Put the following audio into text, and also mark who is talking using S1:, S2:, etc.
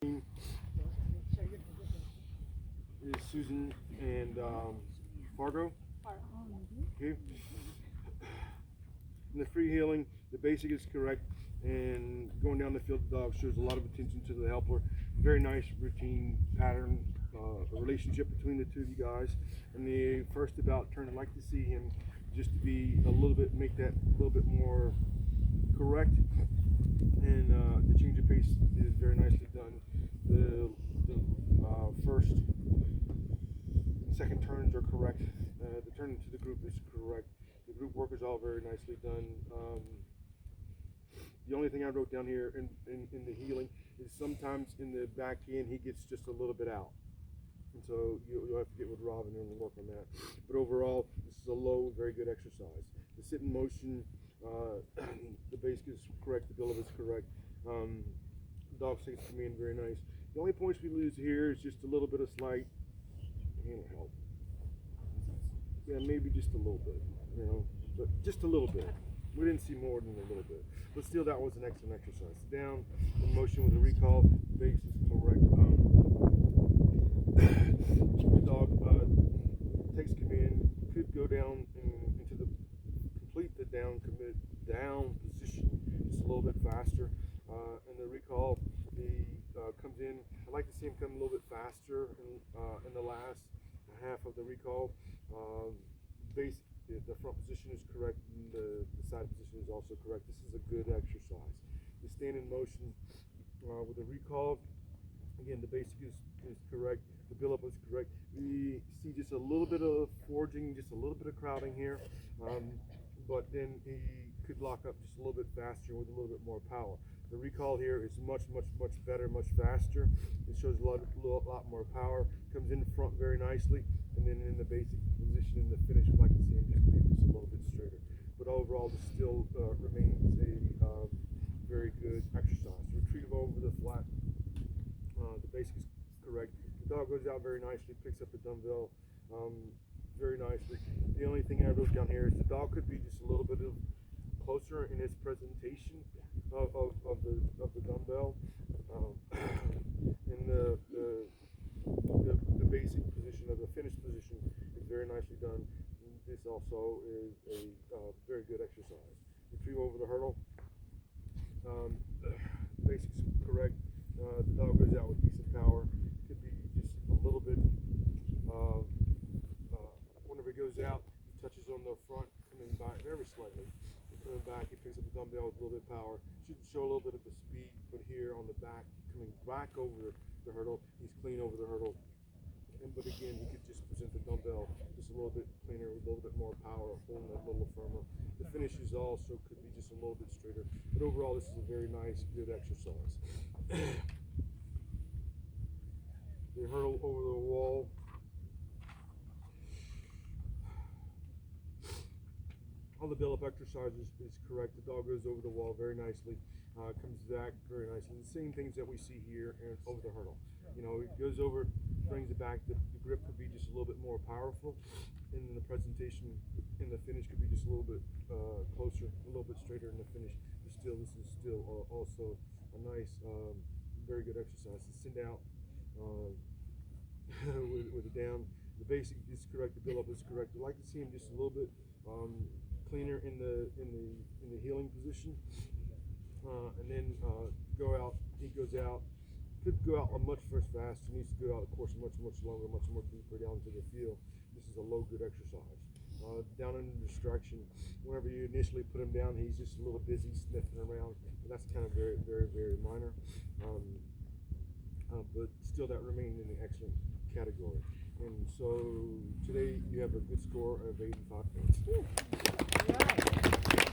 S1: Is Susan and Fargo. Okay. In the free heeling, the basic is correct, and going down the field, the dog shows a lot of attention to the helper. Very nice routine pattern, a relationship between the two of you guys. And the first about turn, I'd like to see him just to be a little bit, make that a little bit more correct. And the change of pace is very nicely done. The first and second turns are correct. The turn into the group is correct. The group work is all very nicely done. The only thing I wrote down here in the healing is sometimes in the back end he gets just a little bit out. And so you'll have to get with Robin and work on that. But overall, this is a low, very good exercise. The sit in motion, the basic is correct, the build-up is correct. The dog stays to me and very nice. The only points we lose here is just a little bit of slight hand help. Yeah, maybe just a little bit, you know, but just a little bit. We didn't see more than a little bit. But still, that was an excellent exercise. Down in motion with a recall, base is correct. The dog takes command, could go down into the complete the down position just a little bit faster. And the recall, comes in. I'd like to see him come a little bit faster in the last half of the recall. The front position is correct, and the side position is also correct. This is a good exercise. The stand in motion with the recall, again, the basic is correct. The build-up is correct. We see just a little bit of forging, just a little bit of crowding here, but then he could lock up just a little bit faster with a little bit more power. The recall here is much better, much faster. It shows a lot more power. Comes in front very nicely, and then in the basic position in the finish, I'd like to see him just be just a little bit straighter. But overall, this still remains a very good exercise. Retrieve over the flat. The basic is correct. The dog goes out very nicely, picks up the dumbbell very nicely. The only thing I wrote down here is the dog could be just a little bit closer in its presentation of the dumbbell. And the basic position of the finished position is very nicely done. And this also is a very good exercise. Retrieve over the hurdle. Basics correct. The dog goes out with decent power. Could be just a little bit. Whenever he goes out, he touches on the front, coming back very slightly. Coming back, he picks up the dumbbell with a little bit of power. Should show a little bit of the speed, but here on the back, coming back over the hurdle, he's clean over the hurdle. But again, he could just present the dumbbell just a little bit cleaner, with a little bit more power, holding that a little firmer. The finishes also could be just a little bit straighter. But overall, this is a very nice, good exercise. The hurdle over the wall. All the build-up exercises is correct. The dog goes over the wall very nicely, comes back very nicely. The same things that we see here and over the hurdle. You know, it goes over, brings it back. The grip could be just a little bit more powerful, and then the presentation in the finish could be just a little bit closer, a little bit straighter in the finish. But still, this is still also a nice, very good exercise. The send out with the down. The basic is correct. The build-up is correct. I'd like to see him just a little bit cleaner in the healing position, and then go out. He goes out. Could go out much faster. Needs to go out, of course, much longer, much more deeper down to the field. This is a low good exercise. Down in the distraction. Whenever you initially put him down, he's just a little busy sniffing around. And that's kind of very minor. But still, that remained in the excellent category. And so today you have a good score of 85 points.